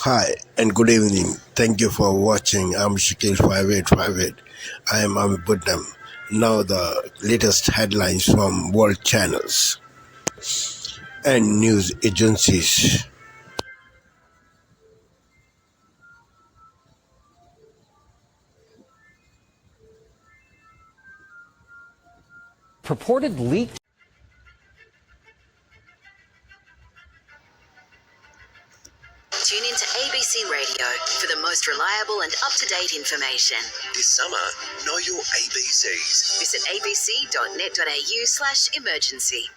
Hi and good evening. Thank you for watching. I'm Shakil 5858. I am Amibuddham. Now the latest headlines from world channels and news agencies. Purported leaked. Tune in to ABC Radio for the most reliable and up-to-date information. This summer, know your ABCs. Visit abc.net.au/emergency.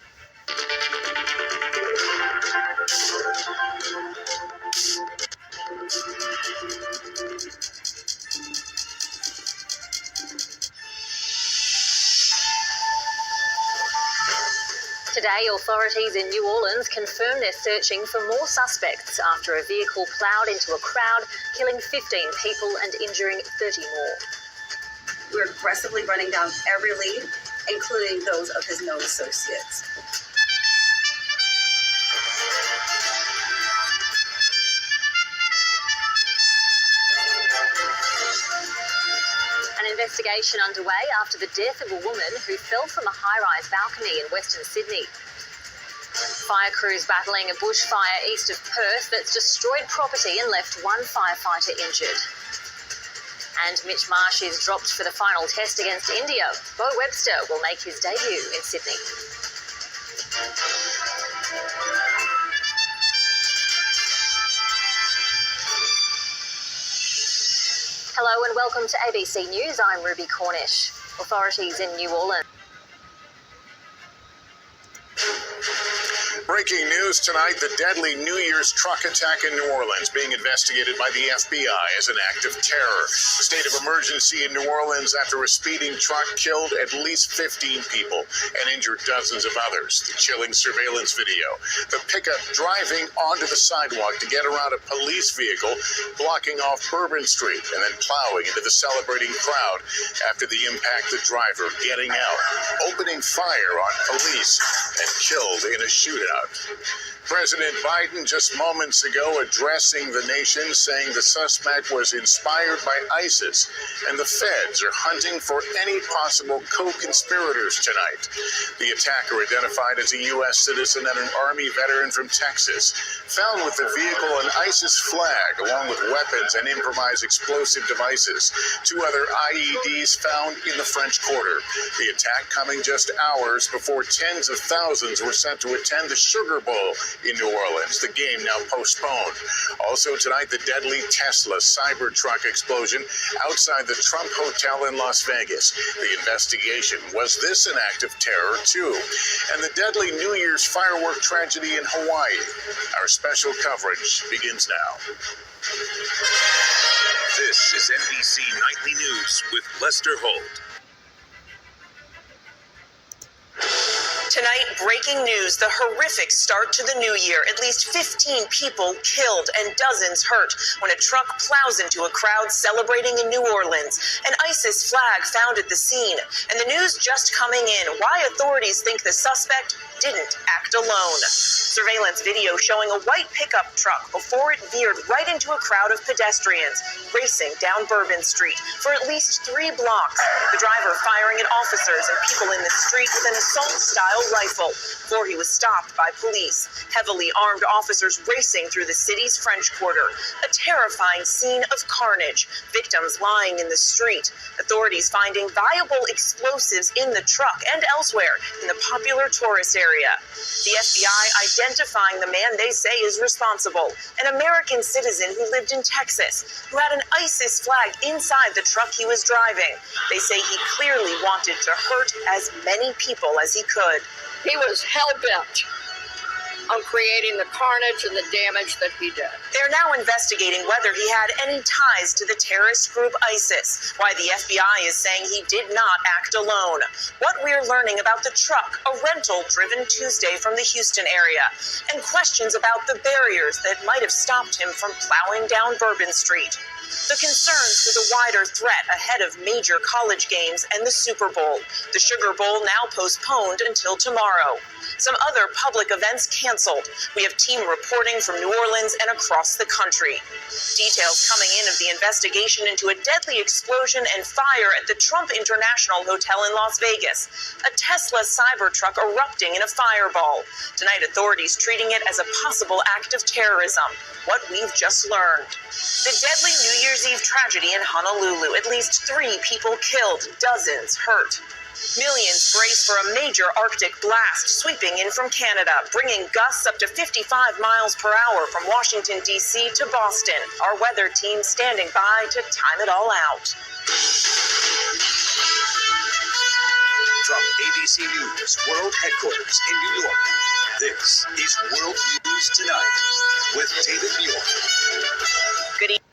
Today, authorities in New Orleans confirm they're searching for more suspects after a vehicle ploughed into a crowd, killing 15 people and injuring 30 more. We're aggressively running down every lead, including those of his known associates. An investigation underway after the death of a woman who fell from a high-rise balcony in Western Sydney. Fire crews battling a bushfire east of Perth that's destroyed property and left one firefighter injured. And Mitch Marsh is dropped for the final test against India. Bo Webster will make his debut in Sydney. Hello and welcome to ABC News. I'm Ruby Cornish. Authorities in New Orleans. Breaking news tonight, the deadly New Year's truck attack in New Orleans being investigated by the FBI as an act of terror. A state of emergency in New Orleans after a speeding truck killed at least 15 people and injured dozens of others. The chilling surveillance video. The pickup driving onto the sidewalk to get around a police vehicle, blocking off Bourbon Street and then plowing into the celebrating crowd. After the impact, the driver getting out, opening fire on police and killed in a shootout. President Biden just moments ago addressing the nation, saying the suspect was inspired by ISIS and the feds are hunting for any possible co-conspirators tonight. The attacker, identified as a U.S. citizen and an Army veteran from Texas, found with the vehicle an ISIS flag along with weapons and improvised explosive devices. 2 other IEDs found in the French Quarter. The attack coming just hours before tens of thousands were sent to attend the Sugar Bowl in New Orleans, the game now postponed. Also tonight, the deadly Tesla Cybertruck explosion outside the Trump Hotel in Las Vegas. The investigation, was this an act of terror too? And the deadly New Year's firework tragedy in Hawaii. Our special coverage begins now. This is NBC Nightly News with Lester Holt. Tonight, breaking news, the horrific start to the new year. At least 15 people killed and dozens hurt when a truck plows into a crowd celebrating in New Orleans. An ISIS flag found at the scene. And the news just coming in, why authorities think the suspect didn't act alone. Surveillance video showing a white pickup truck before it veered right into a crowd of pedestrians racing down Bourbon Street for at least 3 blocks. The driver firing at officers and people in the street with an assault-style rifle before he was stopped by police. Heavily armed officers racing through the city's French Quarter. A terrifying scene of carnage. Victims lying in the street. Authorities finding viable explosives in the truck and elsewhere in the popular tourist area. The FBI identifying the man they say is responsible, an American citizen who lived in Texas, who had an ISIS flag inside the truck he was driving. They say he clearly wanted to hurt as many people as he could. He was hell-bent on creating the carnage and the damage that he did. They're now investigating whether he had any ties to the terrorist group ISIS, why the FBI is saying he did not act alone, what we're learning about the truck, a rental driven Tuesday from the Houston area, and questions about the barriers that might have stopped him from plowing down Bourbon Street. The concerns for the wider threat ahead of major college games and the Super Bowl. The Sugar Bowl now postponed until tomorrow. Some other public events canceled. We have team reporting from New Orleans and across the country. Details coming in of the investigation into a deadly explosion and fire at the Trump International Hotel in Las Vegas. A Tesla Cybertruck erupting in a fireball. Tonight, authorities treating it as a possible act of terrorism. What we've just learned. The deadly New Year's Eve tragedy in Honolulu. At least 3 people killed, dozens hurt. Millions brace for a major Arctic blast sweeping in from Canada, bringing gusts up to 55 miles per hour from Washington, D.C. to Boston. Our weather team standing by to time it all out. From ABC News World Headquarters in New York, this is World News Tonight with David Muir. Good evening.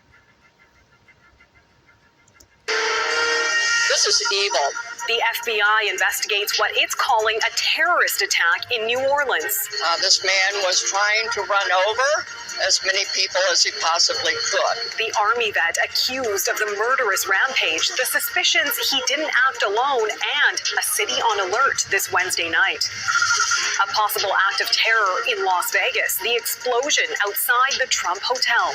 This is evil. The FBI investigates what it's calling a terrorist attack in New Orleans. This man was trying to run over as many people as he possibly could. The Army vet accused of the murderous rampage, the suspicions he didn't act alone, and a city on alert this Wednesday night. A possible act of terror in Las Vegas, the explosion outside the Trump Hotel.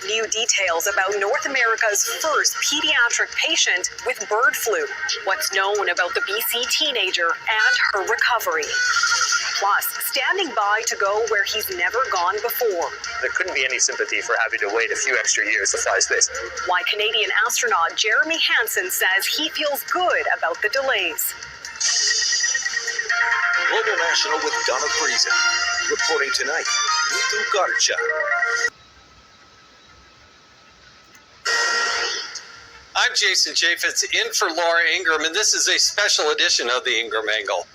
New details about North America's first pediatric patient with bird flu. What's known about the BC teenager and her recovery. Plus, standing by to go where he's never gone before. There couldn't be any sympathy for having to wait a few extra years to fly space. Why Canadian astronaut Jeremy Hansen says he feels good about the delays. Global National with Donna Friesen. Reporting tonight, Nitu Garcha. I'm Jason Chaffetz in for Laura Ingraham, and this is a special edition of the Ingraham Angle.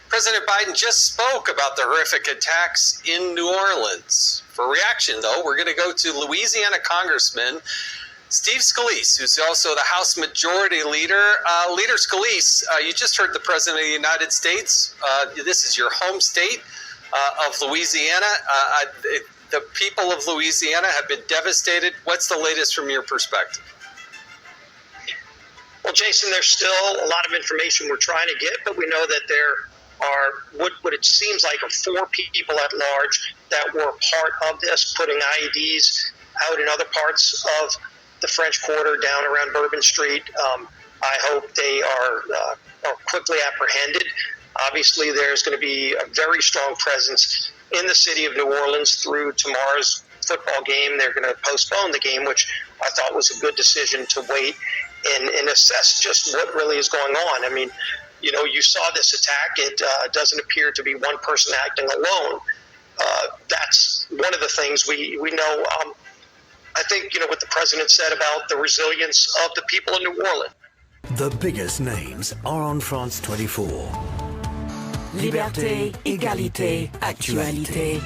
President Biden just spoke about the horrific attacks in New Orleans. For reaction, though, we're going to go to Louisiana Congressman Steve Scalise, who's also the House Majority Leader. Leader Scalise, you just heard the President of the United States. This is your home state of Louisiana. The people of Louisiana have been devastated. What's the latest from your perspective? Well, Jason, there's still a lot of information we're trying to get, but we know that there are what it seems like are 4 people at large that were part of this, putting IEDs out in other parts of the French Quarter down around Bourbon Street. I hope they are quickly apprehended. Obviously, there's going to be a very strong presence in the city of New Orleans through tomorrow's football game. They're going to postpone the game, which I thought was a good decision to wait and assess just what really is going on. I mean, you know, you saw this attack. It doesn't appear to be one person acting alone. That's one of the things we know. I think, you know, what the president said about the resilience of the people in New Orleans. The biggest names are on France 24. Liberté, égalité, actualité.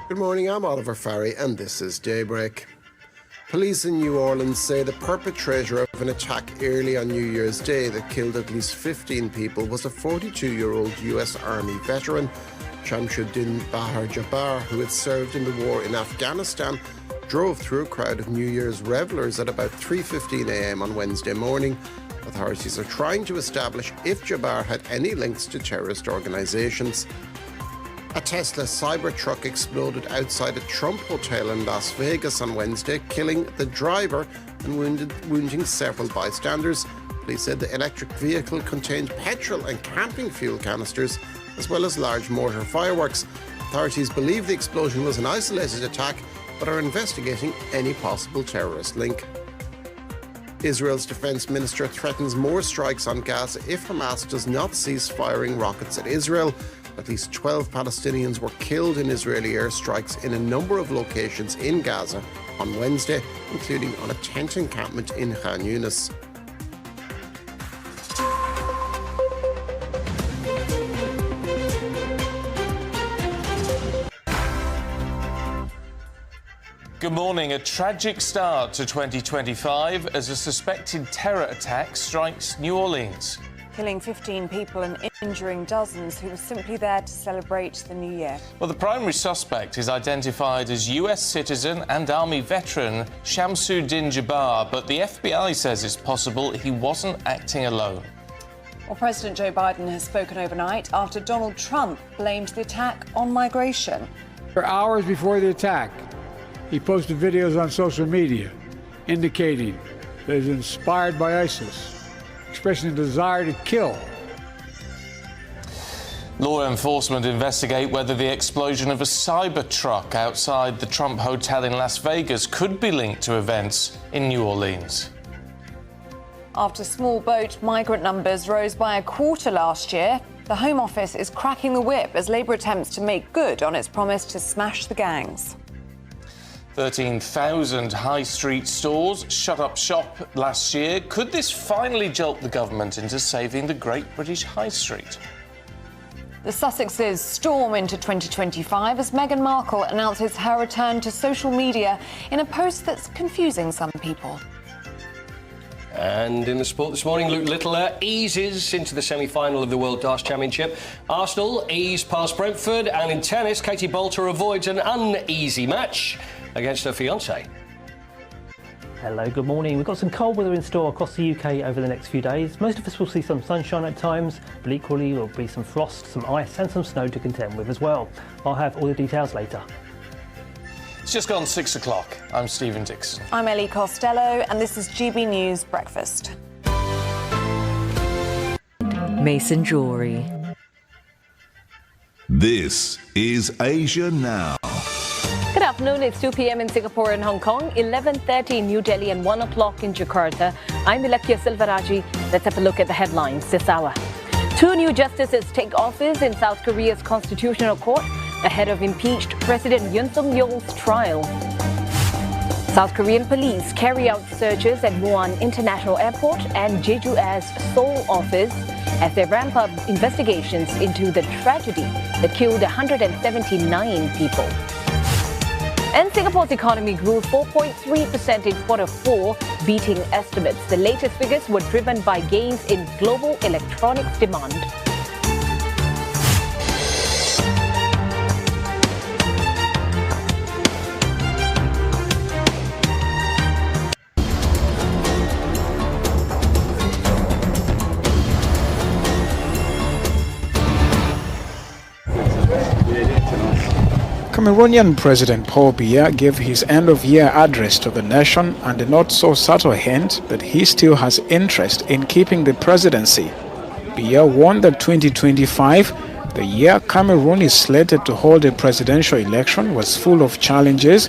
Good morning, I'm Oliver Farry, and this is Daybreak. Police in New Orleans say the perpetrator of an attack early on New Year's Day that killed at least 15 people was a 42-year-old US Army veteran, Shamsuddin Bahar Jabbar, who had served in the war in Afghanistan, drove through a crowd of New Year's revelers at about 3:15 a.m. on Wednesday morning. Authorities are trying to establish if Jabbar had any links to terrorist organizations. A Tesla Cybertruck exploded outside a Trump hotel in Las Vegas on Wednesday, killing the driver and wounding several bystanders. Police said the electric vehicle contained petrol and camping fuel canisters, as well as large mortar fireworks. Authorities believe the explosion was an isolated attack, but are investigating any possible terrorist link. Israel's defense minister threatens more strikes on Gaza if Hamas does not cease firing rockets at Israel. At least 12 Palestinians were killed in Israeli airstrikes in a number of locations in Gaza on Wednesday, including on a tent encampment in Khan Yunis. Good morning. A tragic start to 2025 as a suspected terror attack strikes New Orleans. killing 15 people and injuring dozens who were simply there to celebrate the new year. Well, the primary suspect is identified as US citizen and Army veteran Shamsuddin Jabbar, but the FBI says it's possible he wasn't acting alone. Well, President Joe Biden has spoken overnight after Donald Trump blamed the attack on migration. For hours before the attack, he posted videos on social media indicating that he's inspired by ISIS, expressing a desire to kill. Law enforcement investigate whether the explosion of a cyber truck outside the Trump Hotel in Las Vegas could be linked to events in New Orleans. After small boat migrant numbers rose by a quarter last year, the Home Office is cracking the whip as Labour attempts to make good on its promise to smash the gangs. 13,000 high street stores shut up shop last year. Could this finally jolt the government into saving the Great British High Street? The Sussexes storm into 2025 as Meghan Markle announces her return to social media in a post that's confusing some people. And in the sport this morning, Luke Littler eases into the semi-final of the World Darts Championship. Arsenal ease past Brentford, and in tennis, Katie Boulter avoids an uneasy match against her fiancé. Hello, good morning. We've got some cold weather in store across the UK over the next few days. Most of us will see some sunshine at times, but equally there will be some frost, some ice and some snow to contend with as well. I'll have all the details later. It's just gone 6 o'clock. I'm Stephen Dixon. I'm Ellie Costello, and this is GB News Breakfast. Mason Jewellery. This is Asia Now. Good afternoon. It's 2 p.m. in Singapore and Hong Kong, 11:30 in New Delhi and 1 o'clock in Jakarta. I'm Ilakia Silvaraji. Let's have a look at the headlines this hour. 2 new justices take office in South Korea's Constitutional Court ahead of impeached President Yoon Suk-yeol's trial. South Korean police carry out searches at Muan International Airport and Jeju Air's Seoul office as they ramp up investigations into the tragedy that killed 179 people. And Singapore's economy grew 4.3% in Q4, beating estimates. The latest figures were driven by gains in global electronics demand. Cameroonian President Paul Biya gave his end-of-year address to the nation and a not-so-subtle hint that he still has interest in keeping the presidency. Biya warned that 2025, the year Cameroon is slated to hold a presidential election, was full of challenges,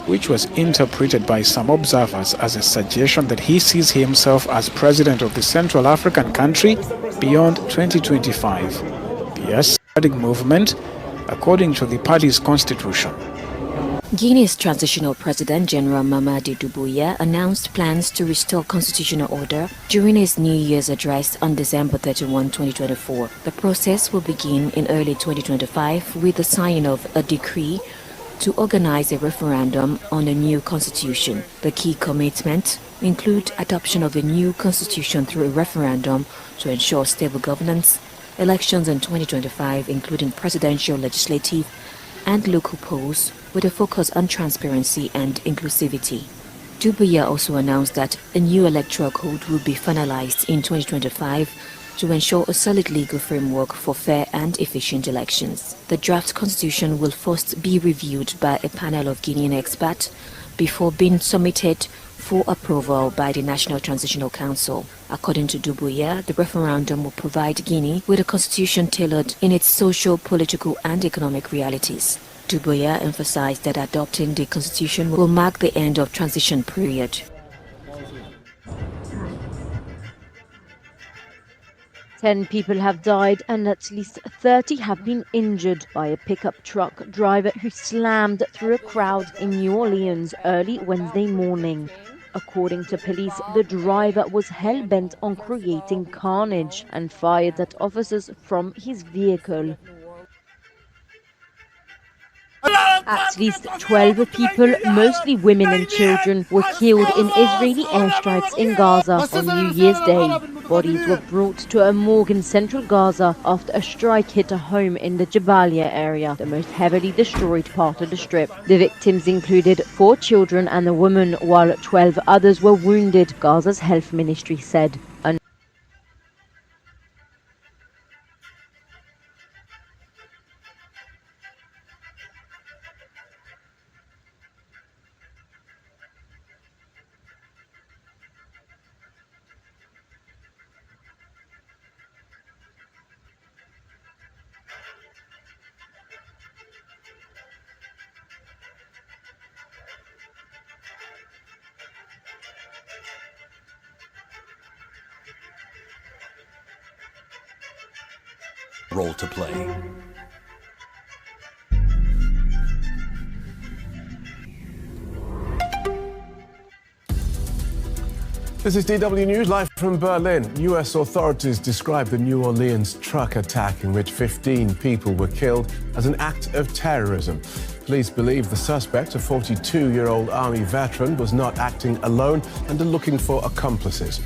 which was interpreted by some observers as a suggestion that he sees himself as president of the Central African country beyond 2025. Biya's democratic movement, according to the party's constitution. Guinea's transitional president, General Mamadi Doumbouya, announced plans to restore constitutional order during his New Year's address on December 31, 2024. The process will begin in early 2025 with the signing of a decree to organize a referendum on a new constitution. The key commitments include adoption of a new constitution through a referendum to ensure stable governance, elections in 2025, including presidential, legislative, and local polls, with a focus on transparency and inclusivity. Doumbouya also announced that a new electoral code will be finalized in 2025 to ensure a solid legal framework for fair and efficient elections. The draft constitution will first be reviewed by a panel of Guinean experts before being submitted for approval by the National Transitional Council. According to Doumbouya, the referendum will provide Guinea with a constitution tailored in its social, political and economic realities. Doumbouya emphasized that adopting the constitution will mark the end of transition period. 10 people have died and at least 30 have been injured by a pickup truck driver who slammed through a crowd in New Orleans early Wednesday morning. According to police, the driver was hell-bent on creating carnage and fired at officers from his vehicle. At least 12 people, mostly women and children, were killed in Israeli airstrikes in Gaza on New Year's Day. Bodies were brought to a morgue in central Gaza after a strike hit a home in the Jabalia area, the most heavily destroyed part of the strip. The victims included 4 children and a woman, while 12 others were wounded, Gaza's health ministry said. Role to play. This is DW News, live from Berlin. US authorities describe the New Orleans truck attack in which 15 people were killed as an act of terrorism. Police believe the suspect, a 42-year-old Army veteran, was not acting alone and are looking for accomplices.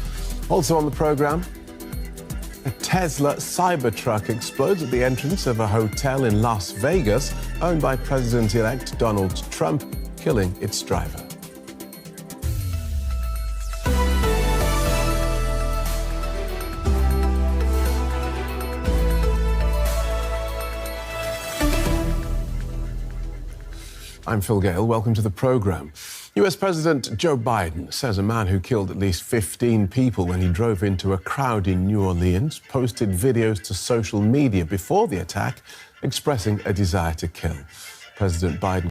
Also on the program, a Tesla Cybertruck explodes at the entrance of a hotel in Las Vegas, owned by President-elect Donald Trump, killing its driver. I'm Phil Gale. Welcome to the programme. US President Joe Biden says a man who killed at least 15 people when he drove into a crowd in New Orleans posted videos to social media before the attack expressing a desire to kill. President Biden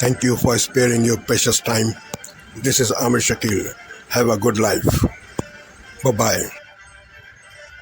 Thank you for sparing your precious time. This is Amir Shakil. Have a good life. Bye-bye.